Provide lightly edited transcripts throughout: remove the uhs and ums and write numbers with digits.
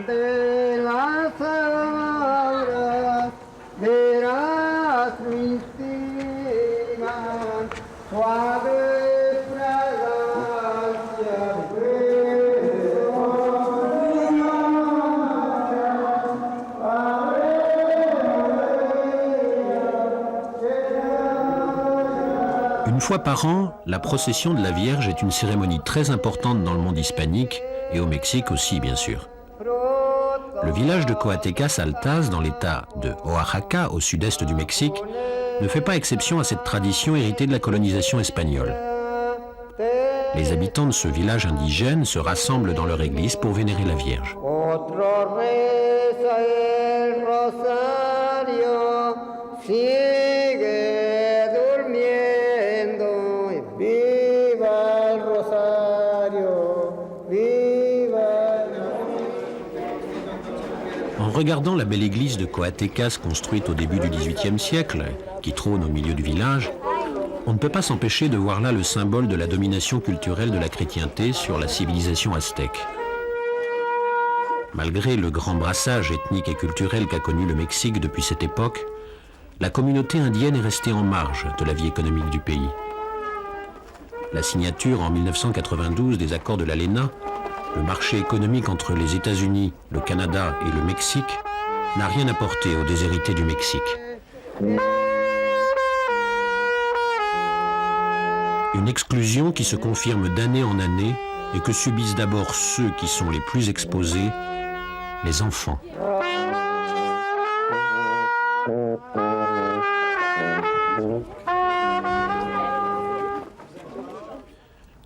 ante las obras de las místicas, suave fragancia Une fois par an, la procession de la Vierge est une cérémonie très importante dans le monde hispanique et au Mexique aussi, bien sûr. Le village de Coatecas Altas, dans l'état de Oaxaca, au sud-est du Mexique, ne fait pas exception à cette tradition héritée de la colonisation espagnole. Les habitants de ce village indigène se rassemblent dans leur église pour vénérer la Vierge. En regardant la belle église de Coatecas construite au début du XVIIIe siècle, qui trône au milieu du village, on ne peut pas s'empêcher de voir là le symbole de la domination culturelle de la chrétienté sur la civilisation aztèque. Malgré le grand brassage ethnique et culturel qu'a connu le Mexique depuis cette époque, la communauté indienne est restée en marge de la vie économique du pays. La signature en 1992 des accords de l'ALENA, le marché économique entre les États-Unis, le Canada et le Mexique, n'a rien apporté aux déshérités du Mexique. Une exclusion qui se confirme d'année en année et que subissent d'abord ceux qui sont les plus exposés, les enfants.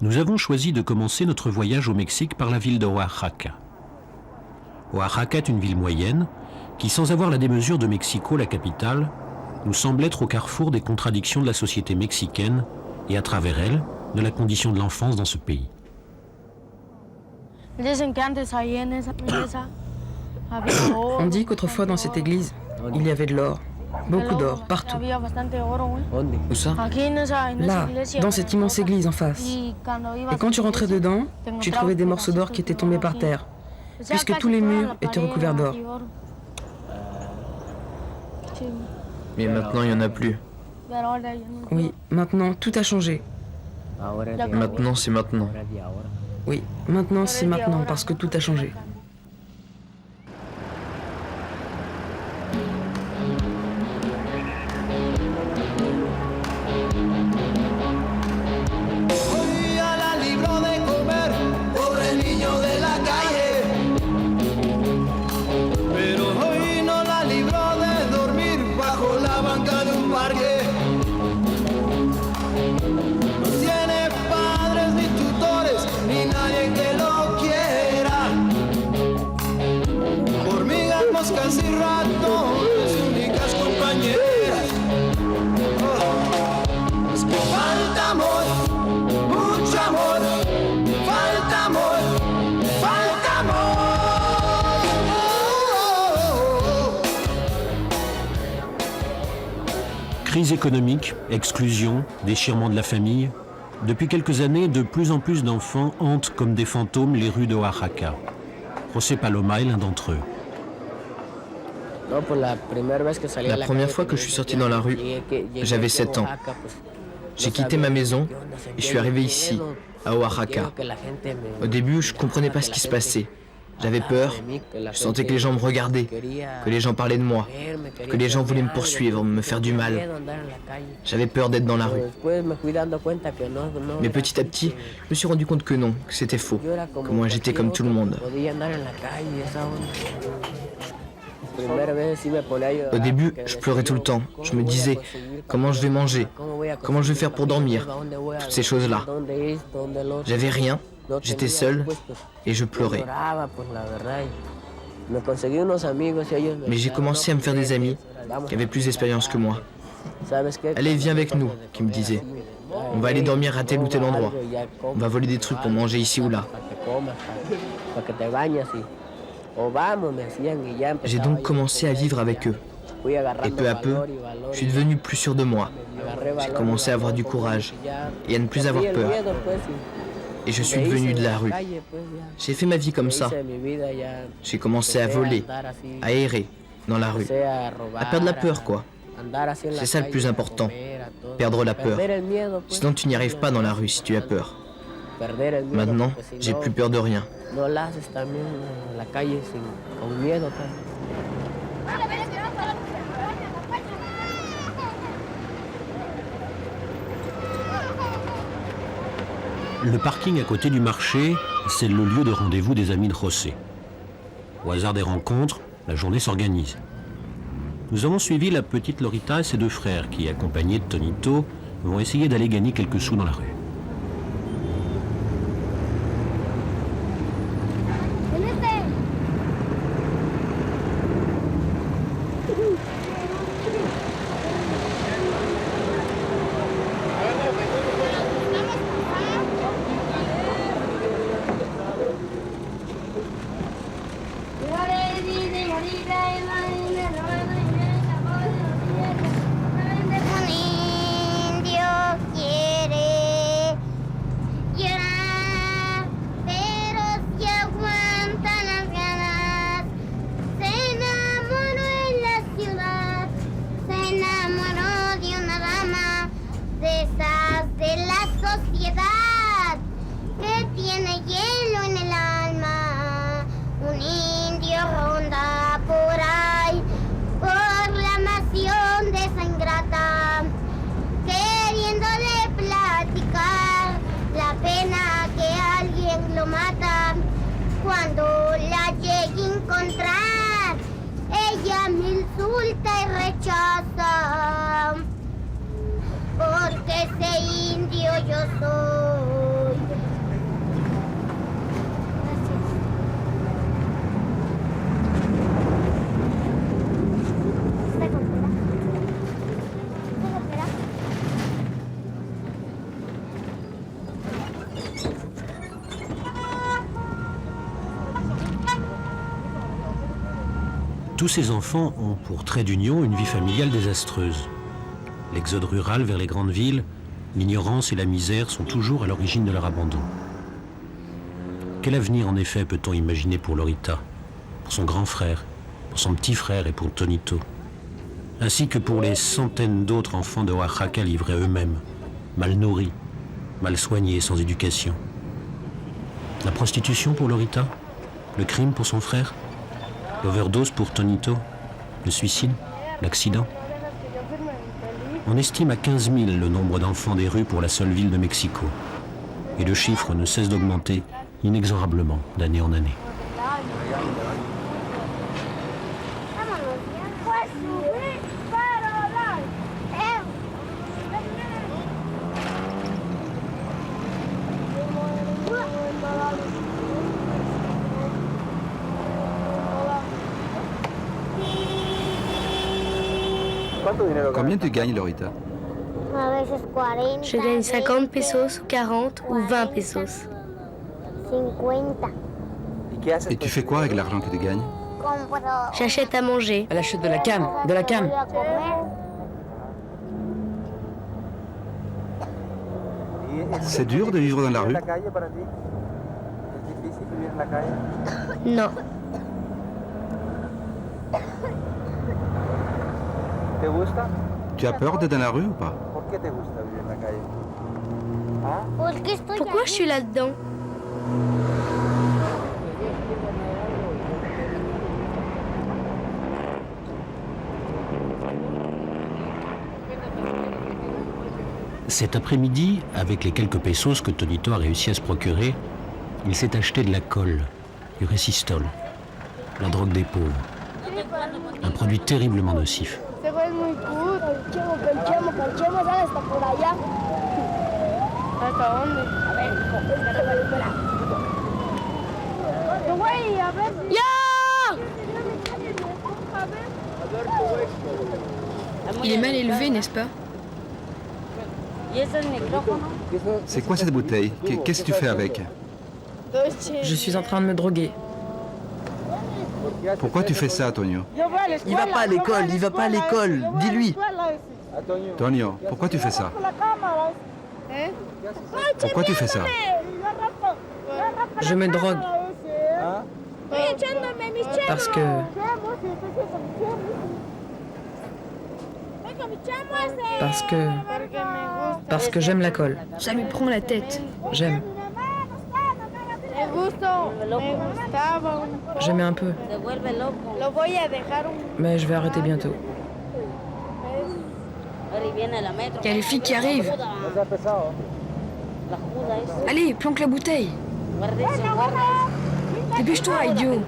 Nous avons choisi de commencer notre voyage au Mexique par la ville de Oaxaca. Oaxaca est une ville moyenne qui, sans avoir la démesure de Mexico, la capitale, nous semble être au carrefour des contradictions de la société mexicaine et, à travers elle, de la condition de l'enfance dans ce pays. On dit qu'autrefois dans cette église, il y avait de l'or. Beaucoup d'or, partout. Où ça? Là, dans cette immense église en face. Et quand tu rentrais dedans, tu trouvais des morceaux d'or qui étaient tombés par terre, puisque tous les murs étaient recouverts d'or. Mais maintenant, il n'y en a plus. Oui, maintenant, tout a changé. Maintenant, c'est maintenant. Oui, maintenant, c'est maintenant, parce que tout a changé. Crise économique, exclusion, déchirement de la famille. Depuis quelques années, de plus en plus d'enfants hantent comme des fantômes les rues de Oaxaca. José Paloma est l'un d'entre eux. La première fois que je suis sorti dans la rue, j'avais 7 ans. J'ai quitté ma maison et je suis arrivé ici, à Oaxaca. Au début, je ne comprenais pas ce qui se passait. J'avais peur, je sentais que les gens me regardaient, que les gens parlaient de moi, que les gens voulaient me poursuivre, me faire du mal. J'avais peur d'être dans la rue. Mais petit à petit, je me suis rendu compte que non, que c'était faux, que moi j'étais comme tout le monde. Au début, je pleurais tout le temps. Je me disais, comment je vais manger? Comment je vais faire pour dormir? Toutes ces choses-là. J'avais rien, j'étais seul et je pleurais. Mais j'ai commencé à me faire des amis qui avaient plus d'expérience que moi. Allez, viens avec nous, qui me disaient. On va aller dormir à tel ou tel endroit. On va voler des trucs pour manger ici ou là. J'ai donc commencé à vivre avec eux. Et peu à peu, je suis devenu plus sûr de moi. J'ai commencé à avoir du courage et à ne plus avoir peur. et je suis devenu de la rue. J'ai fait ma vie comme ça. J'ai commencé à voler, à errer dans la rue, à perdre la peur, quoi. C'est ça le plus important, perdre la peur. Sinon tu n'y arrives pas dans la rue si tu as peur. Maintenant, j'ai plus peur de rien. Le parking à côté du marché, c'est le lieu de rendez-vous des amis de José. Au hasard des rencontres, la journée s'organise. Nous avons suivi la petite Lorita et ses deux frères qui, accompagnés de Tonito, vont essayer d'aller gagner quelques sous dans la rue. Cuando la llegue a encontrar, ella me insulta y rechaza, porque ese indio yo soy. Tous ces enfants ont pour trait d'union une vie familiale désastreuse. L'exode rural vers les grandes villes, l'ignorance et la misère sont toujours à l'origine de leur abandon. Quel avenir en effet peut-on imaginer pour Lorita, pour son grand frère, pour son petit frère et pour Tonito, ainsi que pour les centaines d'autres enfants de Oaxaca livrés à eux-mêmes, mal nourris, mal soignés, sans éducation. La prostitution pour Lorita, le crime pour son frère, l'overdose pour Tonito, le suicide, l'accident. On estime à 15 000 le nombre d'enfants des rues pour la seule ville de Mexico. Et le chiffre ne cesse d'augmenter inexorablement d'année en année. Combien tu gagnes, Lorita? Je gagne 50 pesos, 40 ou 20 pesos. 50. Et tu fais quoi avec l'argent que tu gagnes? J'achète à manger. Elle achète de la canne, de la canne. C'est dur de vivre dans la rue? Non. Tu as peur d'être dans la rue ou pas? Pourquoi je suis là-dedans? Cet après-midi, avec les quelques pesos que Tonito a réussi à se procurer, il s'est acheté de la colle, du résistol, la drogue des pauvres. Un produit terriblement nocif. Il est mal élevé, n'est-ce pas? C'est quoi cette bouteille? Qu'est-ce que tu fais avec? Je suis en train de me droguer. Pourquoi tu fais ça, Tonio? Il va pas à l'école, il va pas à l'école, dis-lui. Tonio, pourquoi tu fais ça? Pourquoi tu fais ça? Je me drogue. Parce que... Parce que j'aime la colle. Ça me prend la tête. J'aime. J'aimais un peu. Mais je vais arrêter bientôt. Il y a les flics qui arrivent. Allez, planque la bouteille. Dépêche-toi, idiot.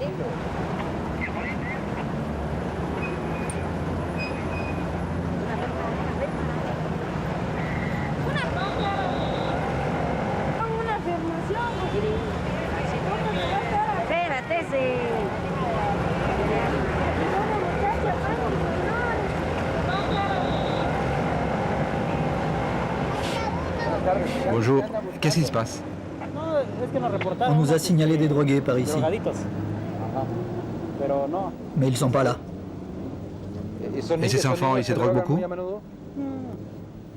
Bonjour, qu'est-ce qui se passe? On nous a signalé des drogués par ici. Mais ils sont pas là. Et ces enfants, ils se droguent beaucoup?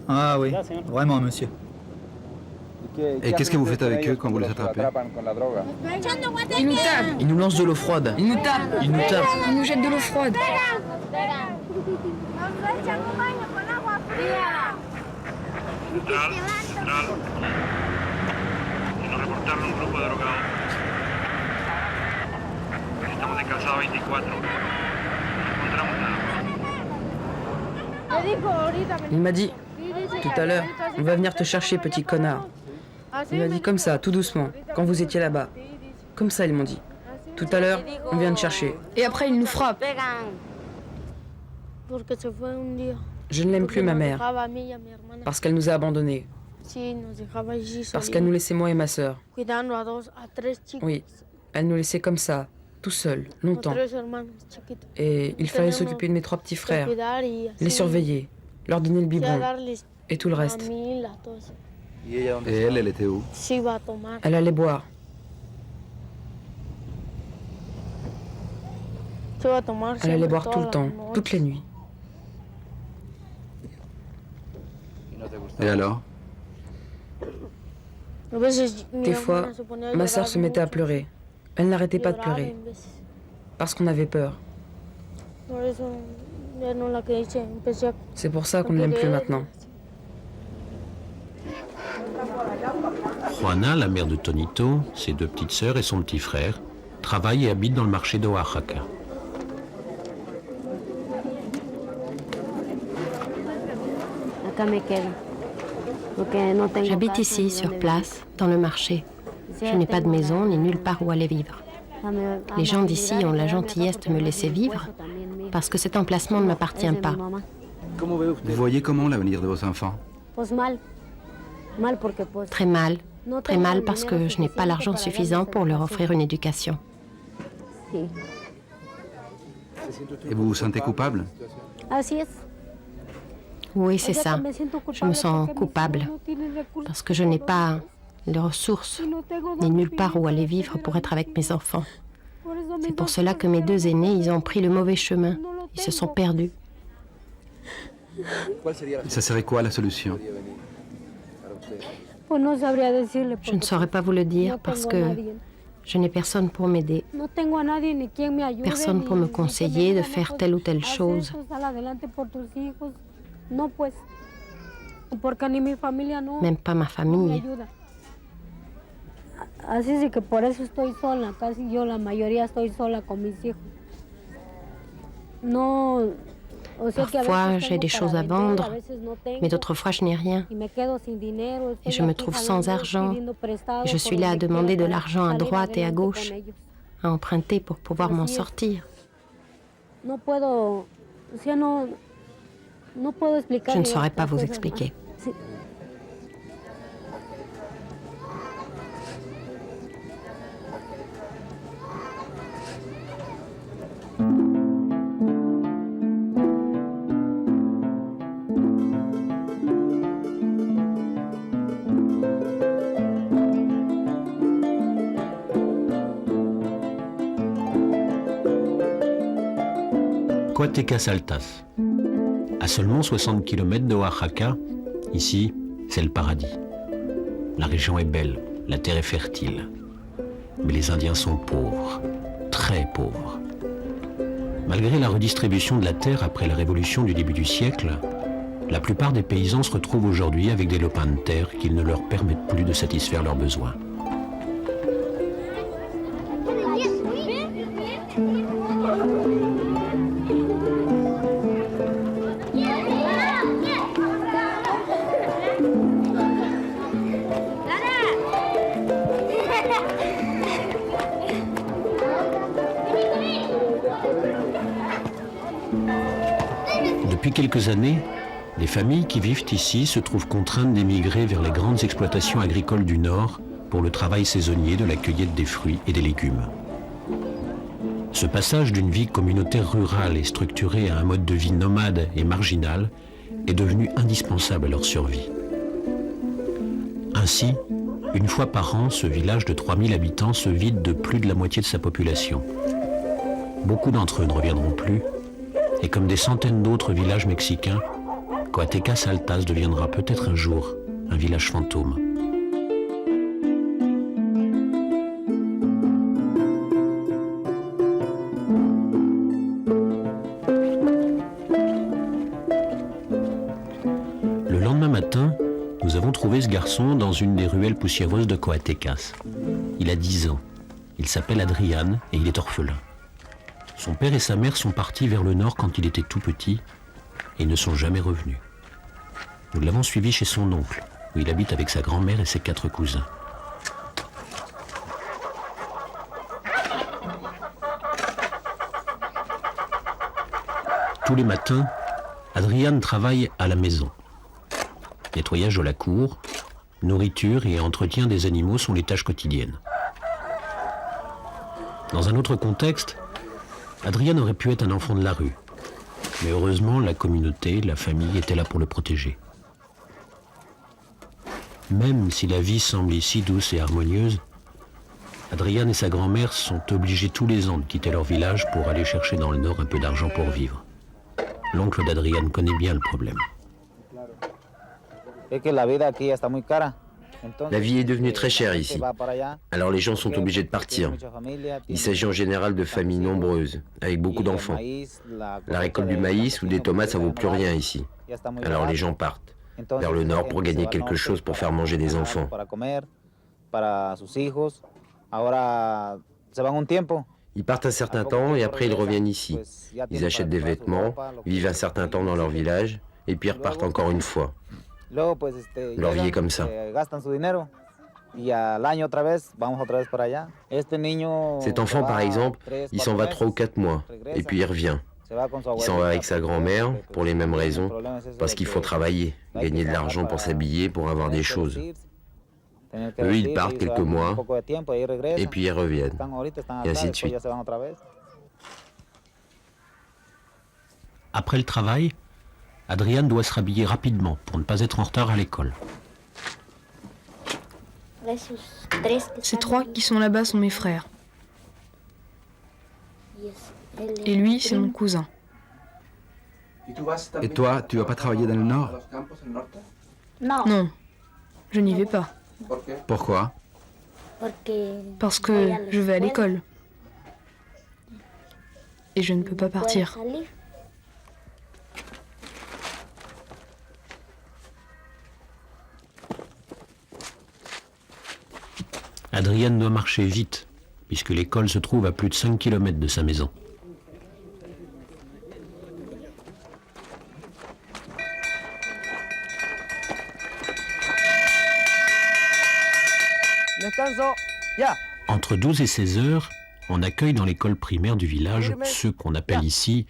Ah oui, vraiment, monsieur. Et qu'est-ce que vous faites avec eux quand vous les attrapez? Ils nous tapent. Ils nous lancent de l'eau froide. Ils nous tapent. Ils nous tapent. Ils nous jettent de l'eau froide. Nos reportaron un grupo de drogados. Estamos de Calzada 24. No encontramos nada. Il m'a dit, tout à l'heure, on va venir te chercher, petit connard. Il m'a dit comme ça, tout doucement, quand vous étiez là-bas. Comme ça, ils m'ont dit. Tout à l'heure, on vient te chercher. Et après, ils nous frappent. Je ne l'aime plus, ma mère, parce qu'elle nous a abandonnés. Parce qu'elle nous laissait moi et ma sœur. Oui, elle nous laissait comme ça, tout seuls, longtemps. Et il fallait s'occuper de mes 3 petits frères, les surveiller, leur donner le biberon et tout le reste. Et elle était où? Elle allait boire. Elle allait boire tout le temps, toutes les nuits. Et alors? Des fois, ma sœur se mettait à pleurer. Elle n'arrêtait pas de pleurer, parce qu'on avait peur. C'est pour ça qu'on ne l'aime plus maintenant. Juana, la mère de Tonito, ses 2 petites sœurs et son petit frère, travaillent et habitent dans le marché de Oaxaca. J'habite ici, sur place, dans le marché. Je n'ai pas de maison ni nulle part où aller vivre. Les gens d'ici ont la gentillesse de me laisser vivre parce que cet emplacement ne m'appartient pas. Vous voyez comment l'avenir de vos enfants? Très mal parce que je n'ai pas l'argent suffisant pour leur offrir une éducation. Et vous vous sentez coupable? Oui, c'est ça. Je me sens coupable parce que je n'ai pas les ressources ni nulle part où aller vivre pour être avec mes enfants. C'est pour cela que mes 2 aînés, ils ont pris le mauvais chemin. Ils se sont perdus. Ça serait quoi la solution? Je ne saurais pas vous le dire parce que je n'ai personne pour m'aider, personne pour me conseiller de faire telle ou telle chose. Même pas ma famille. Parfois, j'ai des choses à vendre, mais d'autres fois, je n'ai rien. Et je me trouve sans argent. Et je suis là à demander de l'argent à droite et à gauche, à emprunter pour pouvoir m'en sortir. Je ne saurais pas vous expliquer. Coatecas Altas. À seulement 60 km de Oaxaca, ici, c'est le paradis. La région est belle, la terre est fertile. Mais les Indiens sont pauvres, très pauvres. Malgré la redistribution de la terre après la révolution du début du siècle, la plupart des paysans se retrouvent aujourd'hui avec des lopins de terre qui ne leur permettent plus de satisfaire leurs besoins. Depuis quelques années, les familles qui vivent ici se trouvent contraintes d'émigrer vers les grandes exploitations agricoles du Nord pour le travail saisonnier de la cueillette des fruits et des légumes. Ce passage d'une vie communautaire rurale et structurée à un mode de vie nomade et marginal est devenu indispensable à leur survie. Ainsi, une fois par an, ce village de 3000 habitants se vide de plus de la moitié de sa population. Beaucoup d'entre eux ne reviendront plus, et comme des centaines d'autres villages mexicains, Coatecas Altas deviendra peut-être un jour un village fantôme. Le lendemain matin, nous avons trouvé ce garçon dans une des ruelles poussiéreuses de Coatecas. Il a 10 ans. Il s'appelle Adrián et il est orphelin. Son père et sa mère sont partis vers le nord quand il était tout petit et ne sont jamais revenus. Nous l'avons suivi chez son oncle, où il habite avec sa grand-mère et ses 4 cousins. Tous les matins, Adrián travaille à la maison. Nettoyage de la cour, nourriture et entretien des animaux sont les tâches quotidiennes. Dans un autre contexte, Adrián aurait pu être un enfant de la rue. Mais heureusement, la communauté, la famille étaient là pour le protéger. Même si la vie semble ici douce et harmonieuse, Adrián et sa grand-mère sont obligés tous les ans de quitter leur village pour aller chercher dans le nord un peu d'argent pour vivre. L'oncle d'Adrián connaît bien le problème. La vie est devenue très chère ici. Alors les gens sont obligés de partir. Il s'agit en général de familles nombreuses, avec beaucoup d'enfants. La récolte du maïs ou des tomates, ça vaut plus rien ici. Alors les gens partent vers le nord pour gagner quelque chose pour faire manger des enfants. Ils partent un certain temps et après ils reviennent ici. Ils achètent des vêtements, vivent un certain temps dans leur village et puis ils repartent encore une fois. Leur vie est comme ça. Cet enfant, par exemple, il s'en va 3 ou 4 mois, et puis il revient. Il s'en va avec sa grand-mère, pour les mêmes raisons, parce qu'il faut travailler, gagner de l'argent pour s'habiller, pour avoir des choses. Eux, ils partent quelques mois, et puis ils reviennent, et ainsi de suite. Après le travail, Adrián doit se rhabiller rapidement pour ne pas être en retard à l'école. Ces 3 qui sont là-bas sont mes frères. Et lui, c'est mon cousin. Et toi, tu vas pas travailler dans le nord? Non, je n'y vais pas. Pourquoi? Parce que je vais à l'école. Et je ne peux pas partir. Adrián doit marcher vite, puisque l'école se trouve à plus de 5 km de sa maison. Entre 12 et 16 heures, on accueille dans l'école primaire du village ceux qu'on appelle ici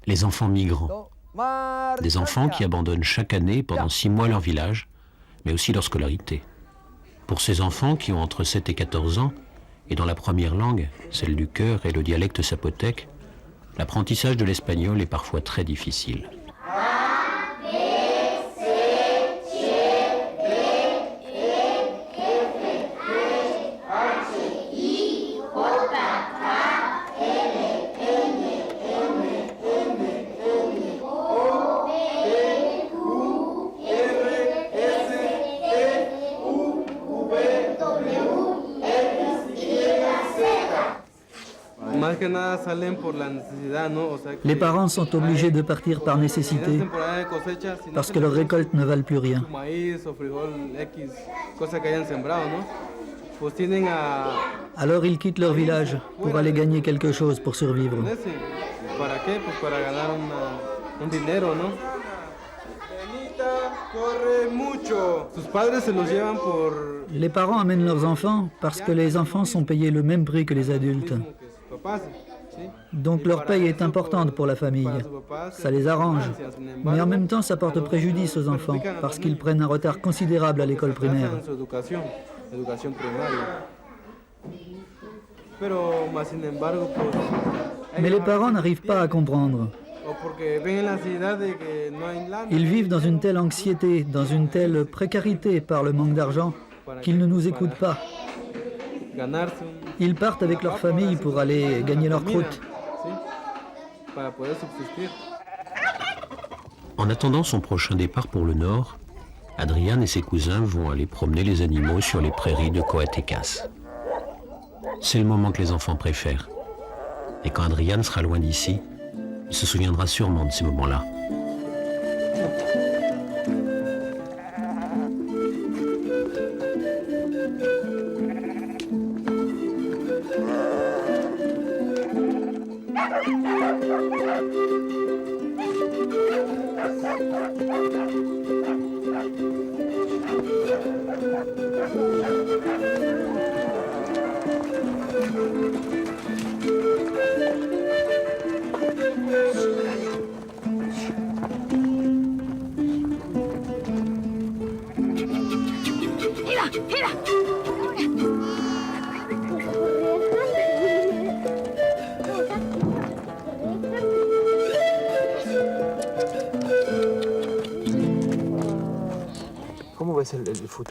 les enfants migrants. Des enfants qui abandonnent chaque année pendant 6 mois leur village, mais aussi leur scolarité. Pour ces enfants qui ont entre 7 et 14 ans, et dont la première langue, celle du cœur et le dialecte zapotèque, l'apprentissage de l'espagnol est parfois très difficile. Les parents sont obligés de partir par nécessité parce que leurs récoltes ne valent plus rien. Alors ils quittent leur village pour aller gagner quelque chose pour survivre. Les parents amènent leurs enfants parce que les enfants sont payés le même prix que les adultes. Donc leur paye est importante pour la famille. Ça les arrange. Mais en même temps, ça porte préjudice aux enfants parce qu'ils prennent un retard considérable à l'école primaire. Mais les parents n'arrivent pas à comprendre. Ils vivent dans une telle anxiété, dans une telle précarité par le manque d'argent qu'ils ne nous écoutent pas. Ils partent avec leur famille pour aller gagner leur croûte. En attendant son prochain départ pour le nord, Adrián et ses cousins vont aller promener les animaux sur les prairies de Coatecas. C'est le moment que les enfants préfèrent. Et quand Adrián sera loin d'ici, il se souviendra sûrement de ces moments-là.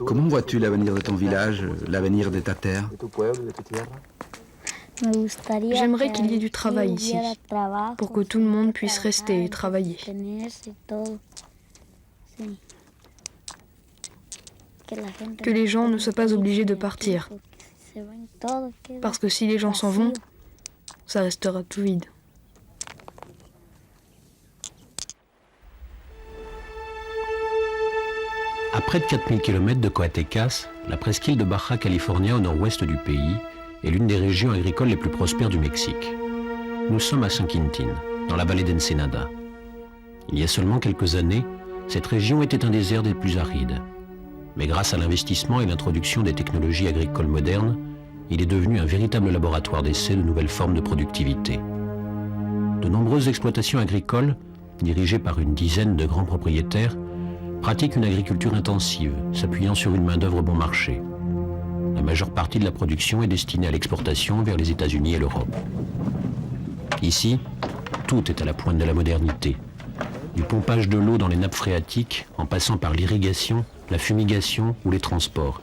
Comment vois-tu l'avenir de ton village, l'avenir de ta terre? J'aimerais qu'il y ait du travail ici, pour que tout le monde puisse rester et travailler. Que les gens ne soient pas obligés de partir, parce que si les gens s'en vont, ça restera tout vide. À près de 4000 km de Coatecas, la presqu'île de Baja California au nord-ouest du pays est l'une des régions agricoles les plus prospères du Mexique. Nous sommes à San Quintín, dans la vallée d'Ensenada. Il y a seulement quelques années, cette région était un désert des plus arides. Mais grâce à l'investissement et l'introduction des technologies agricoles modernes, il est devenu un véritable laboratoire d'essai de nouvelles formes de productivité. De nombreuses exploitations agricoles, dirigées par une dizaine de grands propriétaires, pratiquent une agriculture intensive, s'appuyant sur une main-d'œuvre bon marché. La majeure partie de la production est destinée à l'exportation vers les États-Unis et l'Europe. Ici, tout est à la pointe de la modernité. Du pompage de l'eau dans les nappes phréatiques, en passant par l'irrigation, la fumigation ou les transports.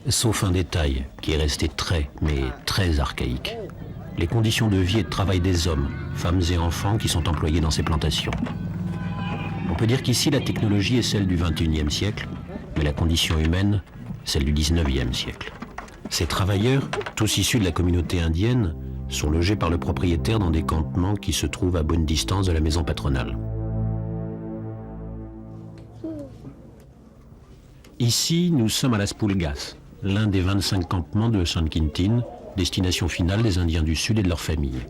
Sauf un détail qui est resté très, mais très archaïque. Les conditions de vie et de travail des hommes, femmes et enfants qui sont employés dans ces plantations. On peut dire qu'ici, la technologie est celle du XXIe siècle, mais la condition humaine, celle du XIXe siècle. Ces travailleurs, tous issus de la communauté indienne, sont logés par le propriétaire dans des campements qui se trouvent à bonne distance de la maison patronale. Ici, nous sommes à Las Pulgas, l'un des 25 campements de San Quintín, destination finale des Indiens du Sud et de leurs familles.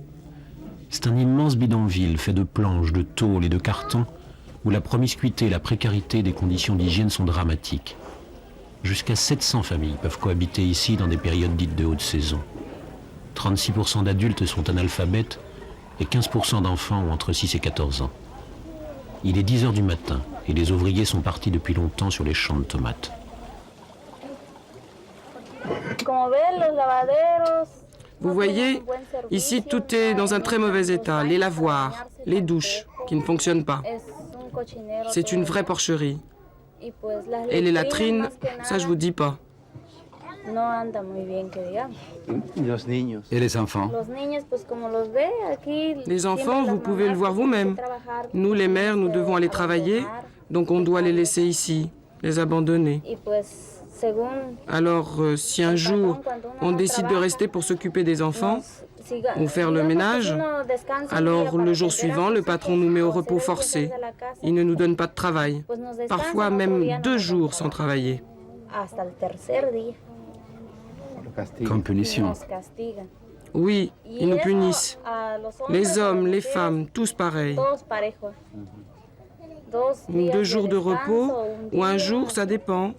C'est un immense bidonville fait de planches, de tôles et de cartons, où la promiscuité et la précarité des conditions d'hygiène sont dramatiques. Jusqu'à 700 familles peuvent cohabiter ici dans des périodes dites de haute saison. 36% d'adultes sont analphabètes et 15% d'enfants ont entre 6 et 14 ans. Il est 10 heures du matin et les ouvriers sont partis depuis longtemps sur les champs de tomates. Vous voyez, ici tout est dans un très mauvais état. Les lavoirs, les douches qui ne fonctionnent pas. C'est une vraie porcherie. Et les latrines, ça je vous dis pas. Et les enfants? Les enfants, vous pouvez le voir vous-même. Nous, les mères, nous devons aller travailler, donc on doit les laisser ici, les abandonner. Alors, si un jour on décide de rester pour s'occuper des enfants, ou faire le ménage. Alors le jour suivant, le patron nous met au repos forcé. Il ne nous donne pas de travail. Parfois même 2 jours sans travailler. Comme punition. Oui, ils nous punissent. Les hommes, les femmes, tous pareils. 2 jours de repos ou 1 jour, ça dépend.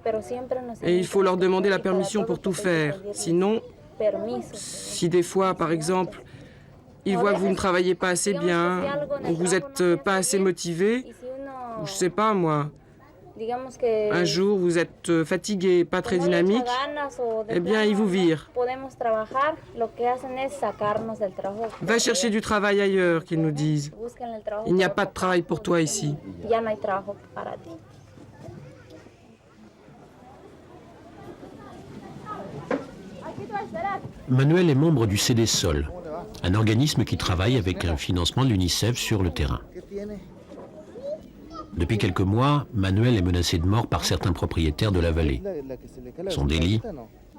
Et il faut leur demander la permission pour tout faire. Sinon, si des fois, par exemple, ils voient que vous ne travaillez pas assez bien, ou vous n'êtes pas assez motivé, ou je sais pas moi, un jour vous êtes fatigué, pas très dynamique, eh bien ils vous virent. Va chercher du travail ailleurs, qu'ils nous disent. Il n'y a pas de travail pour toi ici. Manuel est membre du CDSOL, un organisme qui travaille avec un financement de l'UNICEF sur le terrain. Depuis quelques mois, Manuel est menacé de mort par certains propriétaires de la vallée. Son délit,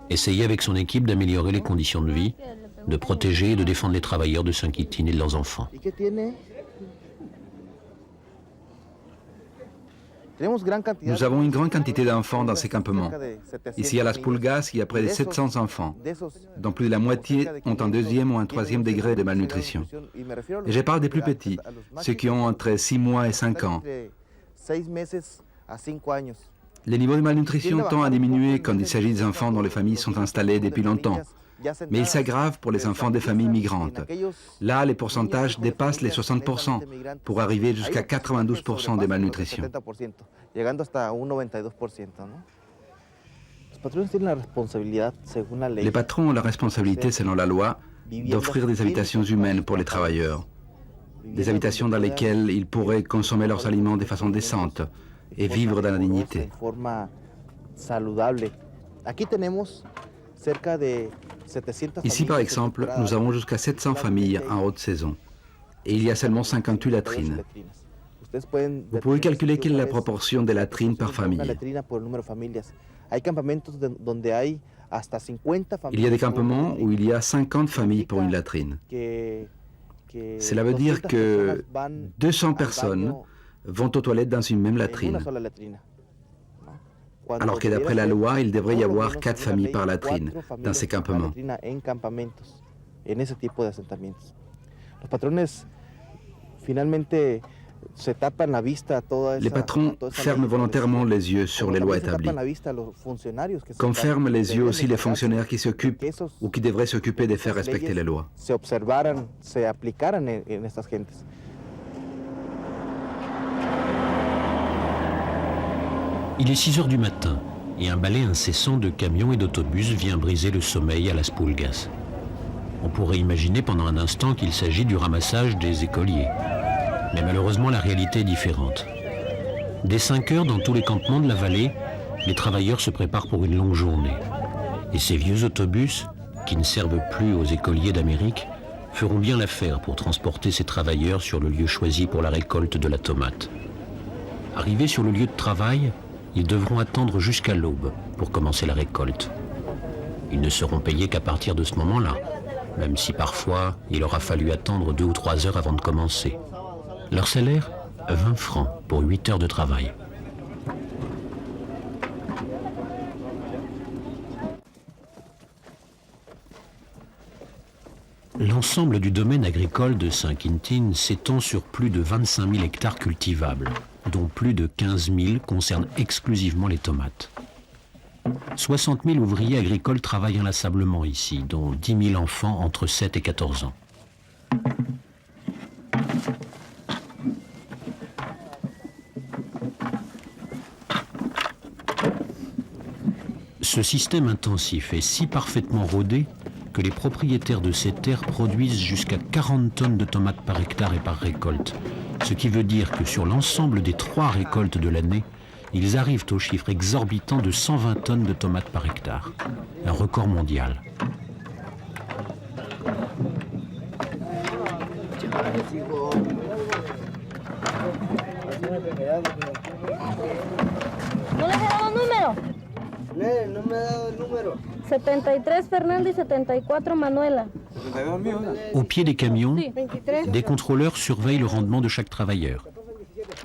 essayer avec son équipe d'améliorer les conditions de vie, de protéger et de défendre les travailleurs de Saint-Quintín et de leurs enfants. Nous avons une grande quantité d'enfants dans ces campements. Ici à Las Pulgas, il y a près de 700 enfants, dont plus de la moitié ont un 2e ou un 3e degré de malnutrition. Et je parle des plus petits, ceux qui ont entre 6 mois et 5 ans. Les niveaux de malnutrition tendent à diminuer quand il s'agit des enfants dont les familles sont installées depuis longtemps. Mais il s'aggrave pour les enfants des familles migrantes. Là, les pourcentages dépassent les 60% pour arriver jusqu'à 92% de malnutrition. Les patrons ont la responsabilité, selon la loi, d'offrir des habitations humaines pour les travailleurs. Des habitations dans lesquelles ils pourraient consommer leurs aliments de façon décente et vivre dans la dignité. Ici, par exemple, nous avons jusqu'à 700 familles en haute saison. Et il y a seulement 58 latrines. Vous pouvez calculer quelle est la proportion des latrines par famille. Il y a des campements où il y a 50 familles pour une latrine. Cela veut dire que 200 personnes vont aux toilettes dans une même latrine. Alors que d'après la loi, il devrait y avoir 4 familles par latrine dans ces campements. Les patrons ferment volontairement les yeux sur les lois établies, comme ferment les yeux aussi les fonctionnaires qui s'occupent ou qui devraient s'occuper de faire respecter les lois. Il est 6 heures du matin et un balai incessant de camions et d'autobus vient briser le sommeil à Las Pulgas. On pourrait imaginer pendant un instant qu'il s'agit du ramassage des écoliers. Mais malheureusement, la réalité est différente. Dès 5 heures, dans tous les campements de la vallée, les travailleurs se préparent pour une longue journée. Et ces vieux autobus, qui ne servent plus aux écoliers d'Amérique, feront bien l'affaire pour transporter ces travailleurs sur le lieu choisi pour la récolte de la tomate. Arrivés sur le lieu de travail, ils devront attendre jusqu'à l'aube pour commencer la récolte. Ils ne seront payés qu'à partir de ce moment-là, même si parfois il aura fallu attendre 2 ou 3 heures avant de commencer. Leur salaire, 20 francs pour 8 heures de travail. L'ensemble du domaine agricole de Saint-Quintín s'étend sur plus de 25 000 hectares cultivables, dont plus de 15 000 concernent exclusivement les tomates. 60 000 ouvriers agricoles travaillent inlassablement ici, dont 10 000 enfants entre 7 et 14 ans. Ce système intensif est si parfaitement rodé que les propriétaires de ces terres produisent jusqu'à 40 tonnes de tomates par hectare et par récolte. Ce qui veut dire que sur l'ensemble des 3 récoltes de l'année, ils arrivent au chiffre exorbitant de 120 tonnes de tomates par hectare. Un record mondial. No me ha dado el número. 73 Fernando y 74 Manuela. Au pied des camions, des contrôleurs surveillent le rendement de chaque travailleur.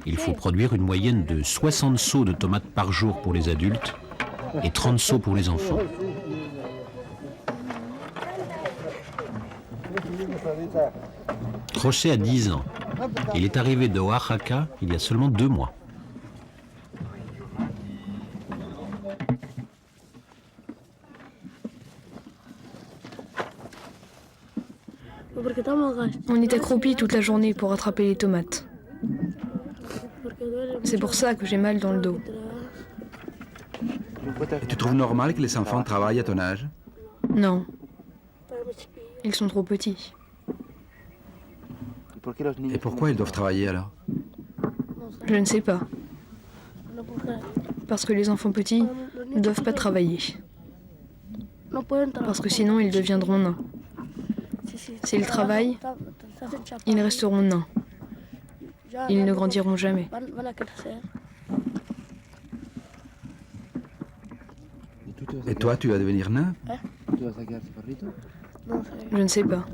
Il faut produire une moyenne de 60 seaux de tomates par jour pour les adultes et 30 seaux pour les enfants. José a 10 ans. Il est arrivé de Oaxaca il y a seulement 2 mois. On est accroupis toute la journée pour attraper les tomates. C'est pour ça que j'ai mal dans le dos. Et tu trouves normal que les enfants travaillent à ton âge? Non. Ils sont trop petits. Et pourquoi ils doivent travailler alors? Je ne sais pas. Parce que les enfants petits ne doivent pas travailler. Parce que sinon ils deviendront nains. S'ils travaillent, ils resteront nains. Ils ne grandiront jamais. Et toi, tu vas devenir nain? Je ne sais pas.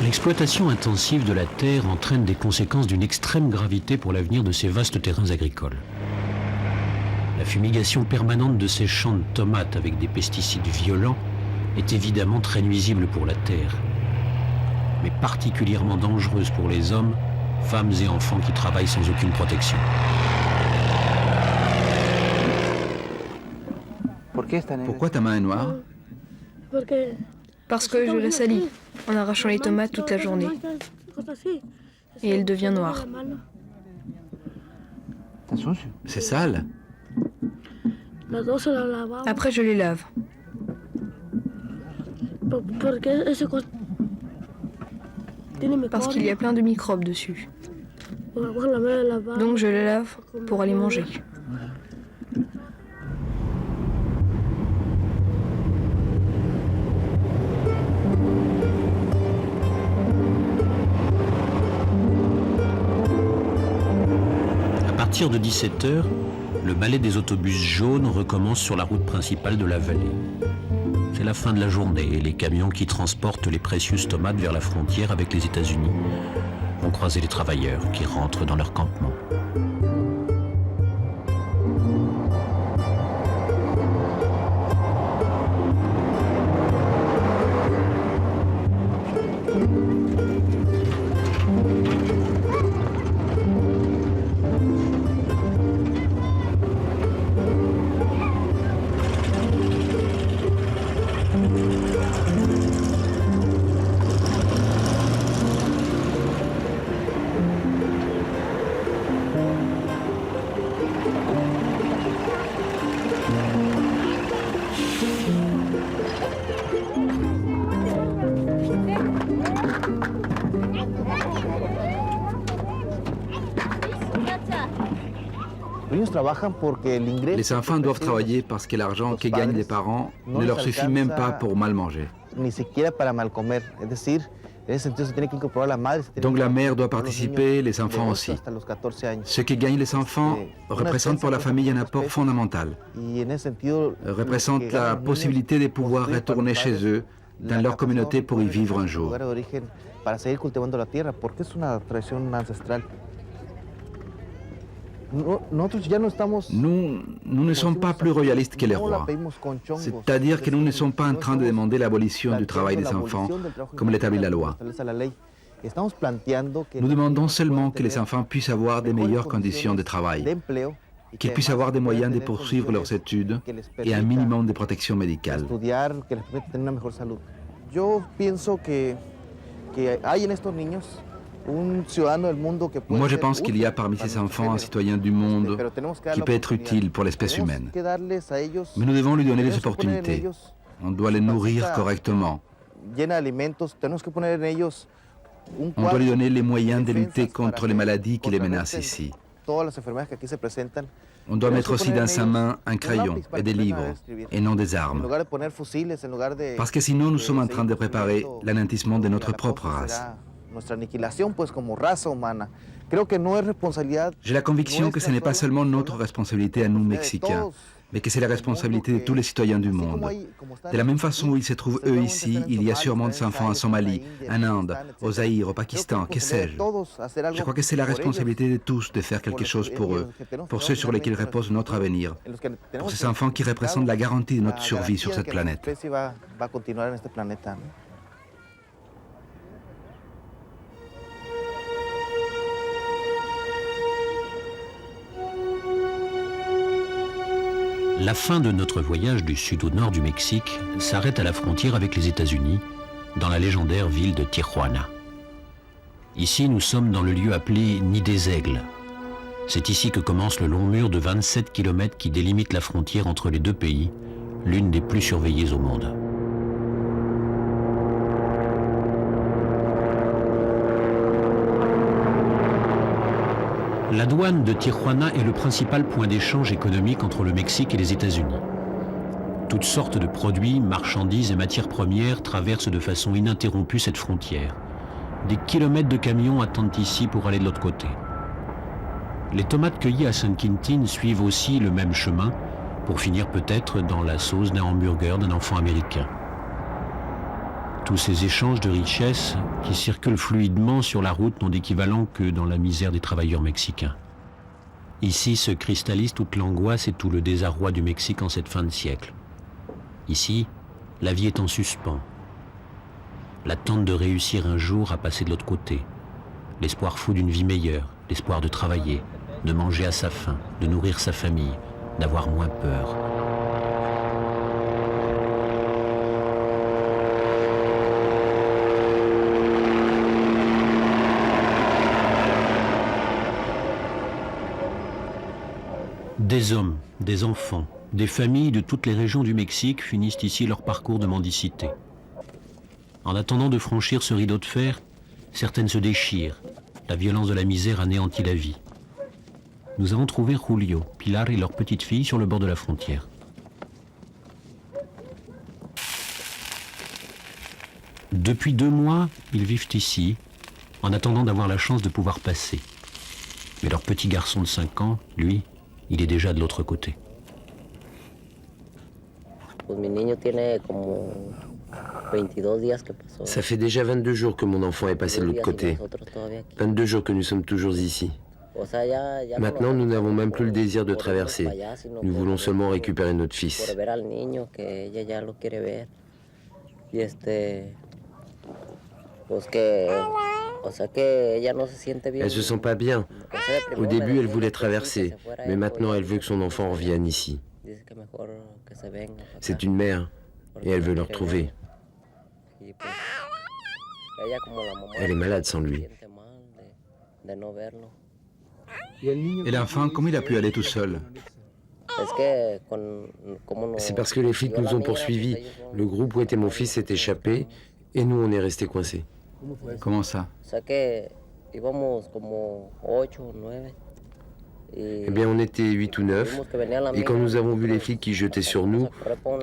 L'exploitation intensive de la terre entraîne des conséquences d'une extrême gravité pour l'avenir de ces vastes terrains agricoles. La fumigation permanente de ces champs de tomates avec des pesticides violents est évidemment très nuisible pour la terre, mais particulièrement dangereuse pour les hommes, femmes et enfants qui travaillent sans aucune protection. Pourquoi ta main est noire? Parce que je la salis en arrachant les tomates toute la journée. Et elle devient noire. C'est sale. Après, je les lave. Parce qu'il y a plein de microbes dessus. Donc je les lave pour aller manger. À partir de 17h, le balai des autobus jaunes recommence sur la route principale de la vallée. C'est la fin de la journée et les camions qui transportent les précieuses tomates vers la frontière avec les États-Unis vont croiser les travailleurs qui rentrent dans leur campement. Les enfants doivent travailler parce que l'argent que gagnent les parents ne leur suffit même pas pour mal manger. Donc la mère doit participer, les enfants aussi. Ce que gagnent les enfants représente pour la famille un apport fondamental. Représente la possibilité de pouvoir retourner chez eux, dans leur communauté pour y vivre un jour. Nous ne sommes pas plus royalistes que les rois. C'est-à-dire que nous ne sommes pas en train de demander l'abolition du travail des enfants, comme l'établit la loi. Nous demandons seulement que les enfants puissent avoir des meilleures conditions de travail, qu'ils puissent avoir des moyens de poursuivre leurs études et un minimum de protection médicale. Moi, je pense qu'il y a parmi ces enfants un citoyen du monde qui peut être utile pour l'espèce humaine. Mais nous devons lui donner des opportunités. On doit les nourrir correctement. On doit lui donner les moyens de lutter contre les maladies qui les menacent ici. On doit mettre aussi dans sa main un crayon et des livres, et non des armes. Parce que sinon, nous sommes en train de préparer l'anéantissement de notre propre race. J'ai la conviction que ce n'est pas seulement notre responsabilité à nous, Mexicains, mais que c'est la responsabilité de tous les citoyens du monde. De la même façon où ils se trouvent eux ici, il y a sûrement des enfants en Somalie, en Inde, au Zaïre, au Pakistan, que sais-je. Je crois que c'est la responsabilité de tous de faire quelque chose pour eux, pour ceux sur lesquels repose notre avenir, pour ces enfants qui représentent la garantie de notre survie sur cette planète. La fin de notre voyage du sud au nord du Mexique s'arrête à la frontière avec les États-Unis, dans la légendaire ville de Tijuana. Ici, nous sommes dans le lieu appelé Nid des Aigles. C'est ici que commence le long mur de 27 km qui délimite la frontière entre les deux pays, l'une des plus surveillées au monde. La douane de Tijuana est le principal point d'échange économique entre le Mexique et les États-Unis. Toutes sortes de produits, marchandises et matières premières traversent de façon ininterrompue cette frontière. Des kilomètres de camions attendent ici pour aller de l'autre côté. Les tomates cueillies à San Quintín suivent aussi le même chemin pour finir peut-être dans la sauce d'un hamburger d'un enfant américain. Tous ces échanges de richesses qui circulent fluidement sur la route n'ont d'équivalent que dans la misère des travailleurs mexicains. Ici se cristallise toute l'angoisse et tout le désarroi du Mexique en cette fin de siècle. Ici, la vie est en suspens. L'attente de réussir un jour à passer de l'autre côté. L'espoir fou d'une vie meilleure, l'espoir de travailler, de manger à sa faim, de nourrir sa famille, d'avoir moins peur. Des hommes, des enfants, des familles de toutes les régions du Mexique finissent ici leur parcours de mendicité. En attendant de franchir ce rideau de fer, certaines se déchirent. La violence de la misère anéantit la vie. Nous avons trouvé Julio, Pilar et leur petite fille sur le bord de la frontière. Depuis 2 mois, ils vivent ici, en attendant d'avoir la chance de pouvoir passer. Mais leur petit garçon de 5 ans, lui, il est déjà de l'autre côté. Ça fait déjà 22 jours que mon enfant est passé de l'autre côté. 22 jours que nous sommes toujours ici. Maintenant, nous n'avons même plus le désir de traverser. Nous voulons seulement récupérer notre fils. Elle se sent pas bien. Au début, elle voulait traverser, mais maintenant, elle veut que son enfant revienne ici. C'est une mère, et elle veut le retrouver. Elle est malade sans lui. Et l'enfant, comment il a pu aller tout seul? C'est parce que les flics nous ont poursuivis. Le groupe où était mon fils s'est échappé, et nous, on est restés coincés. Comment ça? Eh bien, on était 8 ou 9, et quand nous avons vu les flics qui jetaient sur nous,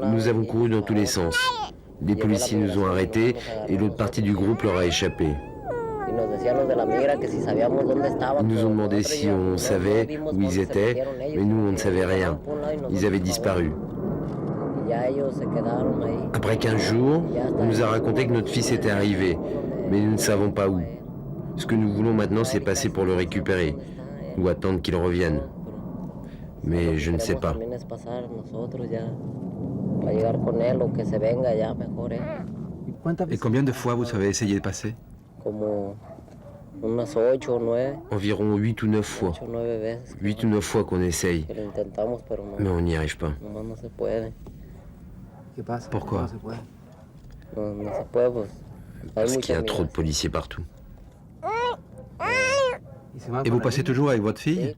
nous avons couru dans tous les sens. Des policiers nous ont arrêtés, et l'autre partie du groupe leur a échappé. Ils nous ont demandé si on savait où ils étaient, mais nous, on ne savait rien. Ils avaient disparu. Après 15 jours, on nous a raconté que notre fils était arrivé, mais nous ne savons pas où. Ce que nous voulons maintenant, c'est passer pour le récupérer, ou attendre qu'il revienne. Mais je ne sais pas. Et combien de fois vous avez essayé de passer? Environ 8 ou 9 fois. 8 ou 9 fois qu'on essaye. Mais on n'y arrive pas. Pourquoi? Parce qu'il y a trop de policiers partout. Et vous passez toujours avec votre fille?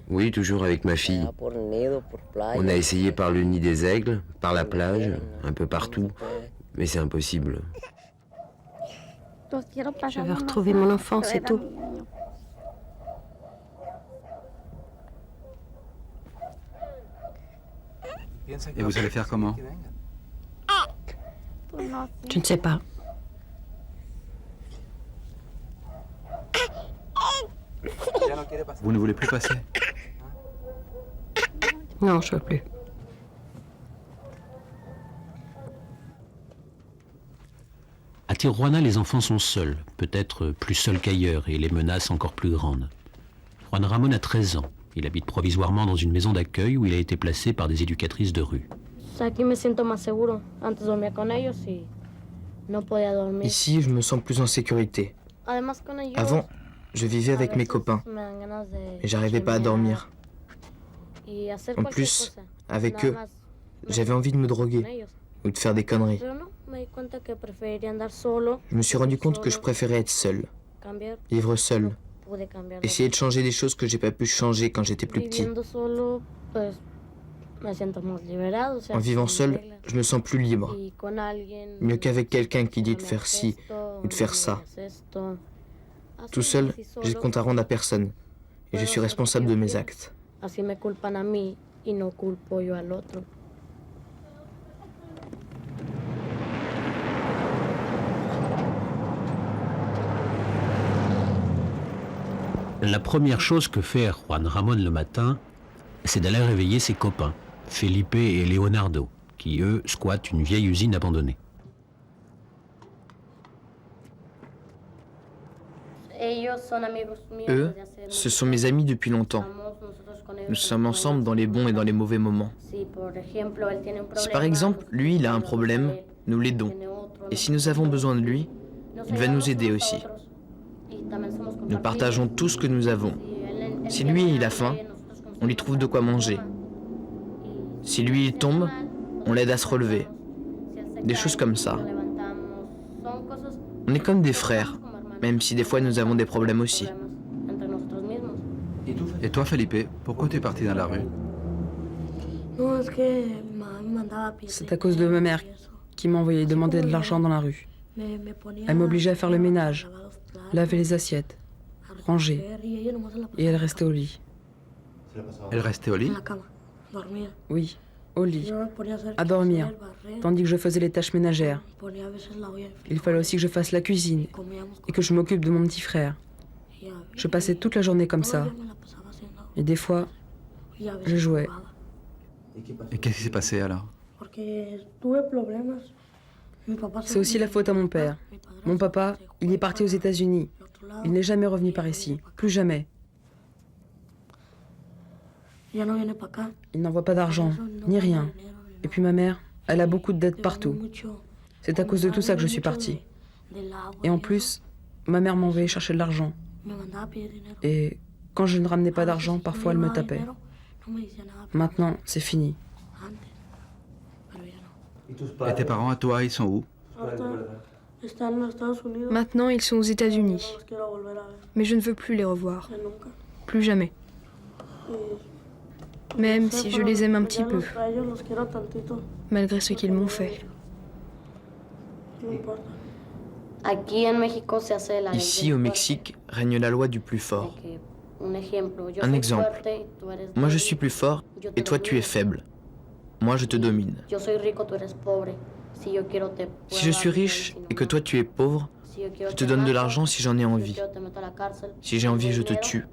Oui, toujours avec ma fille. On a essayé par le Nid des Aigles, par la plage, un peu partout, mais c'est impossible. Je veux retrouver mon enfant, c'est tout. Et vous allez faire comment? Je ne sais pas. Vous ne voulez plus passer? Non, je ne veux plus. quartier Juana, les enfants sont seuls, peut-être plus seuls qu'ailleurs, et les menaces encore plus grandes. Juan Ramón a 13 ans. Il habite provisoirement dans une maison d'accueil où il a été placé par des éducatrices de rue. Ici, je me sens plus en sécurité. Avant, je vivais avec mes copains, et j'arrivais pas à dormir. En plus, avec eux, j'avais envie de me droguer ou de faire des conneries. Je me suis rendu compte que je préférais être seul, vivre seul, essayer de changer des choses que j'ai pas pu changer quand j'étais plus petit. En vivant seul, je me sens plus libre, mieux qu'avec quelqu'un qui dit de faire ci ou de faire ça. Tout seul, j'ai de compte à rendre à personne, et je suis responsable de mes actes. La première chose que fait Juan Ramón le matin, c'est d'aller réveiller ses copains, Felipe et Leonardo, qui, eux, squattent une vieille usine abandonnée. Eux, ce sont mes amis depuis longtemps. Nous sommes ensemble dans les bons et dans les mauvais moments. Si par exemple, lui, il a un problème, nous l'aidons. Et si nous avons besoin de lui, il va nous aider aussi. Nous partageons tout ce que nous avons. Si lui, il a faim, on lui trouve de quoi manger. Si lui, il tombe, on l'aide à se relever. Des choses comme ça. On est comme des frères, même si des fois nous avons des problèmes aussi. Et toi, Felipe, pourquoi tu es parti dans la rue? C'est à cause de ma mère qui m'envoyait demander de l'argent dans la rue. Elle m'obligeait à faire le ménage, laver les assiettes, ranger, et elle restait au lit. Elle restait au lit? Oui, au lit, à dormir, tandis que je faisais les tâches ménagères. Il fallait aussi que je fasse la cuisine et que je m'occupe de mon petit frère. Je passais toute la journée comme ça. Et des fois, je jouais. Et qu'est-ce qui s'est passé alors? C'est aussi la faute à mon père. Mon papa, il est parti aux États-Unis. Il n'est jamais revenu par ici, plus jamais. Il n'envoie pas d'argent, ni rien. Et puis ma mère, elle a beaucoup de dettes partout. C'est à cause de tout ça que je suis partie. Et en plus, ma mère m'envoyait chercher de l'argent. Et quand je ne ramenais pas d'argent, parfois elle me tapait. Maintenant, c'est fini. Et tes parents à toi, ils sont où? Maintenant, ils sont aux États-Unis. Mais je ne veux plus les revoir. Plus jamais. Même si je les aime un petit peu. Malgré ce qu'ils m'ont fait. Ici, au Mexique, règne la loi du plus fort. Un exemple. Moi, je suis plus fort et toi, tu es faible. Moi, je te domine. Si je suis riche et que toi, tu es pauvre, je te donne de l'argent si j'en ai envie. Si j'ai envie, je te tue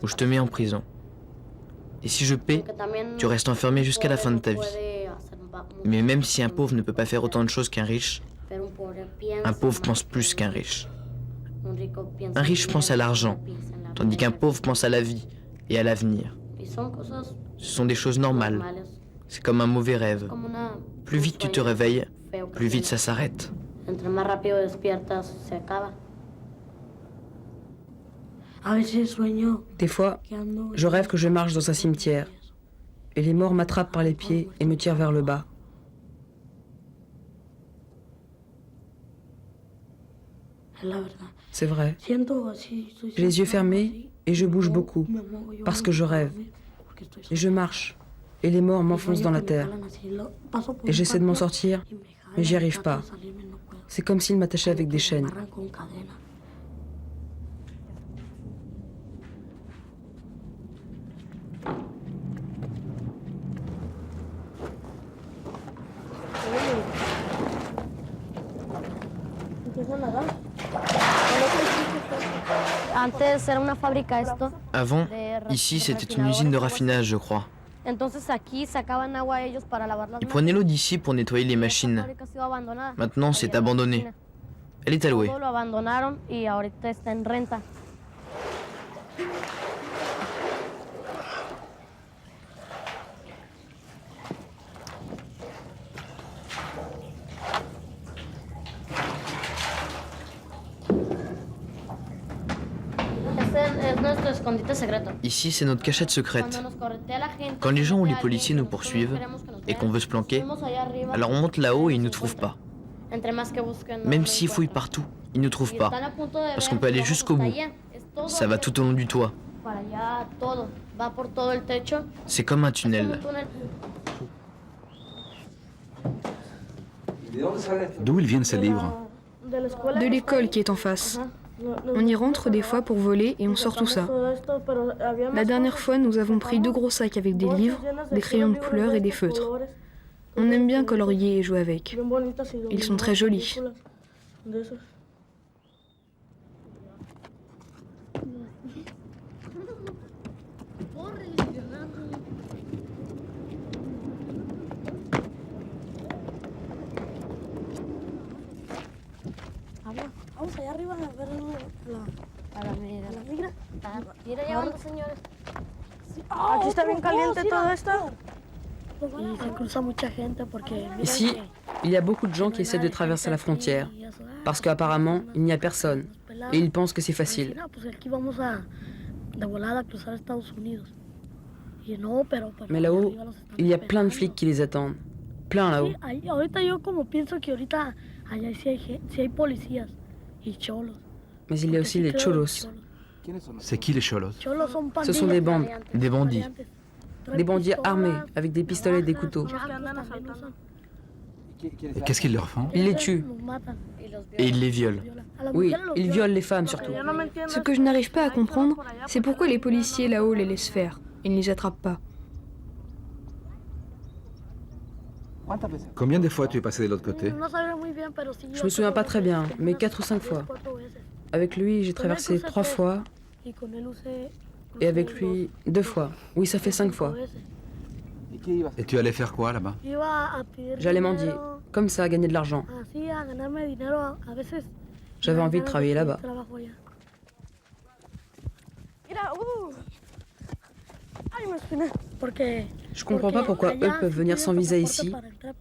ou je te mets en prison. Et si je paie, tu restes enfermé jusqu'à la fin de ta vie. Mais même si un pauvre ne peut pas faire autant de choses qu'un riche, un pauvre pense plus qu'un riche. Un riche pense à l'argent, tandis qu'un pauvre pense à la vie et à l'avenir. Ce sont des choses normales. C'est comme un mauvais rêve. Plus vite tu te réveilles, plus vite ça s'arrête. Des fois, je rêve que je marche dans un cimetière. Et les morts m'attrapent par les pieds et me tirent vers le bas. C'est vrai. J'ai les yeux fermés et je bouge beaucoup, parce que je rêve. Et je marche, et les morts m'enfoncent dans la terre. Et j'essaie de m'en sortir, mais j'y arrive pas. C'est comme s'ils m'attachaient avec des chaînes. Avant, ici, c'était une usine de raffinage, je crois. Ils prenaient l'eau d'ici pour nettoyer les machines. Maintenant, c'est abandonné. Elle est allouée. Ici, c'est notre cachette secrète. Quand les gens ou les policiers nous poursuivent et qu'on veut se planquer, alors on monte là-haut et ils ne nous trouvent pas. Même s'ils fouillent partout, ils ne nous trouvent pas. Parce qu'on peut aller jusqu'au bout. Ça va tout au long du toit. C'est comme un tunnel. D'où ils viennent ces livres? De l'école qui est en face. On y rentre des fois pour voler et on sort tout ça. La dernière fois, nous avons pris 2 gros sacs avec des livres, des crayons de couleur et des feutres. On aime bien colorier et jouer avec. Ils sont très jolis. Vamos allá arriba a ver la migra. Mira llevando, señores. Aquí está bien caliente todo esto. Y se cruza mucha gente porque... Ici, il y a beaucoup de gens qui essaient de traverser la frontière, parce qu'apparemment, il n'y a personne, et ils pensent que c'est facile. Mais là-haut, il y a plein de flics qui les attendent. Plein là-haut. Mais il y a aussi les cholos. C'est qui les cholos? Ce sont des bandes. Des bandits. Des bandits armés, avec des pistolets et des couteaux. Et qu'est-ce qu'ils leur font? Ils les tuent. Et ils les violent. Oui, ils violent les femmes surtout. Ce que je n'arrive pas à comprendre, c'est pourquoi les policiers là-haut les laissent faire. Ils ne les attrapent pas. Combien de fois tu es passé de l'autre côté? Je me souviens pas très bien, mais 4 ou 5 fois. Avec lui, j'ai traversé 3 fois. Et avec lui, 2 fois. Oui, ça fait 5 fois. Et tu allais faire quoi là-bas? J'allais mendier, comme ça, gagner de l'argent. J'avais envie de travailler là-bas. Je comprends pas pourquoi eux peuvent venir sans visa ici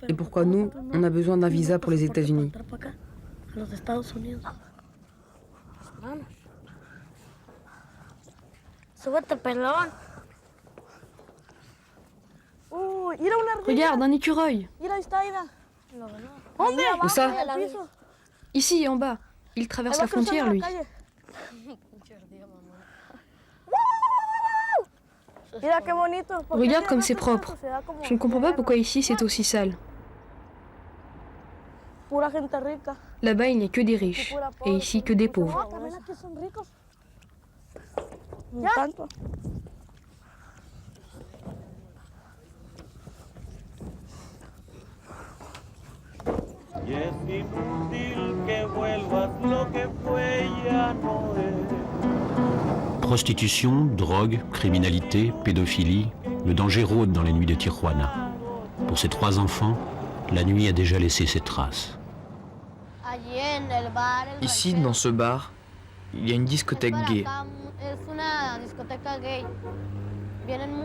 et pourquoi nous, on a besoin d'un visa pour les États-Unis. Regarde, un écureuil. Où ça? Ici, en bas. Il traverse la frontière, lui. Regarde comme c'est propre. Je ne comprends pas pourquoi ici c'est aussi sale. Là-bas, il n'y a que des riches. Et ici, que des pauvres. Prostitution, drogue, criminalité, pédophilie, le danger rôde dans les nuits de Tijuana. Pour ces 3 enfants, la nuit a déjà laissé ses traces. Ici, dans ce bar, il y a une discothèque gay.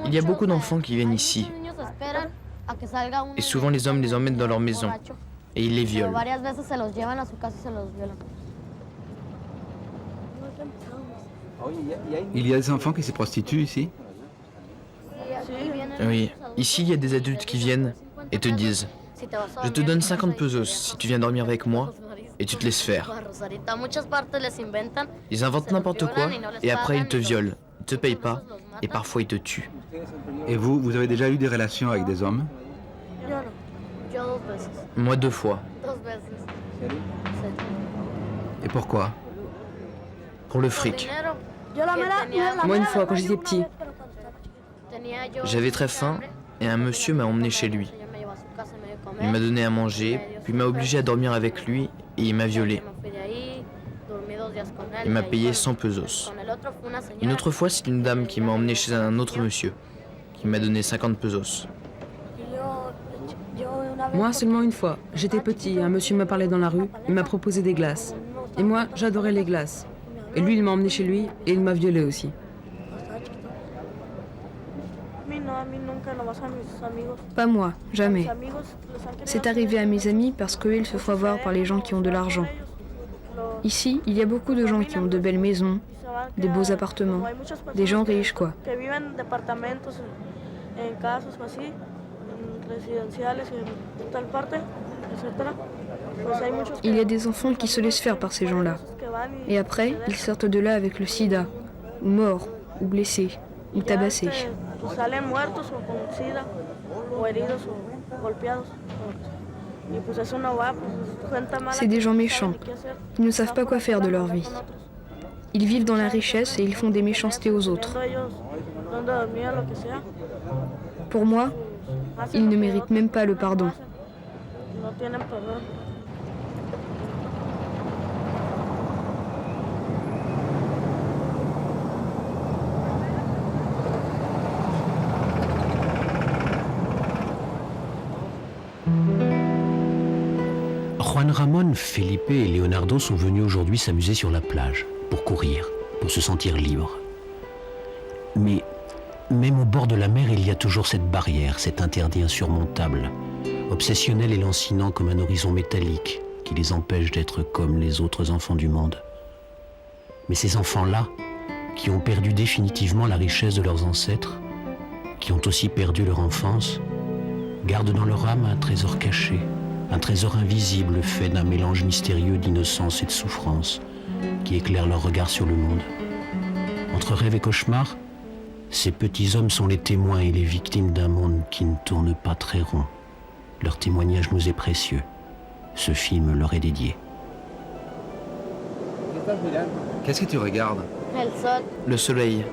Il y a beaucoup d'enfants qui viennent ici. Et souvent les hommes les emmènent dans leur maison. Et ils les violent. Il y a des enfants qui se prostituent ici? Oui, ici il y a des adultes qui viennent et te disent « Je te donne 50 pesos si tu viens dormir avec moi et tu te laisses faire. » Ils inventent n'importe quoi et après ils te violent, ils te payent pas et parfois ils te tuent. Et vous, vous avez déjà eu des relations avec des hommes? Moi 2 fois. Et pourquoi? Pour le fric. Moi, une fois, quand j'étais petit. J'avais très faim et un monsieur m'a emmené chez lui. Il m'a donné à manger, puis m'a obligé à dormir avec lui et il m'a violé. Il m'a payé 100 pesos. Une autre fois, c'est une dame qui m'a emmené chez un autre monsieur, qui m'a donné 50 pesos. Moi, seulement une fois. J'étais petit, un monsieur m'a parlé dans la rue, il m'a proposé des glaces. Et moi, j'adorais les glaces. Et lui, il m'a emmené chez lui et il m'a violée aussi. Pas moi, jamais. C'est arrivé à mes amis parce qu'eux, ils se font avoir par les gens qui ont de l'argent. Ici, il y a beaucoup de gens qui ont de belles maisons, des beaux appartements, des gens riches, quoi. Il y a des enfants qui se laissent faire par ces gens-là. Et après, ils sortent de là avec le sida, ou morts, ou blessés, ou tabassés. C'est des gens méchants. Ils ne savent pas quoi faire de leur vie. Ils vivent dans la richesse et ils font des méchancetés aux autres. Pour moi, ils ne méritent même pas le pardon. Juan Ramón, Felipe et Leonardo sont venus aujourd'hui s'amuser sur la plage, pour courir, pour se sentir libres. Mais même au bord de la mer, il y a toujours cette barrière, cet interdit insurmontable, obsessionnel et lancinant comme un horizon métallique qui les empêche d'être comme les autres enfants du monde. Mais ces enfants-là, qui ont perdu définitivement la richesse de leurs ancêtres, qui ont aussi perdu leur enfance, gardent dans leur âme un trésor caché, un trésor invisible fait d'un mélange mystérieux d'innocence et de souffrance qui éclaire leur regard sur le monde. Entre rêve et cauchemar, ces petits hommes sont les témoins et les victimes d'un monde qui ne tourne pas très rond. Leur témoignage nous est précieux. Ce film leur est dédié. Qu'est-ce que tu regardes? Le soleil.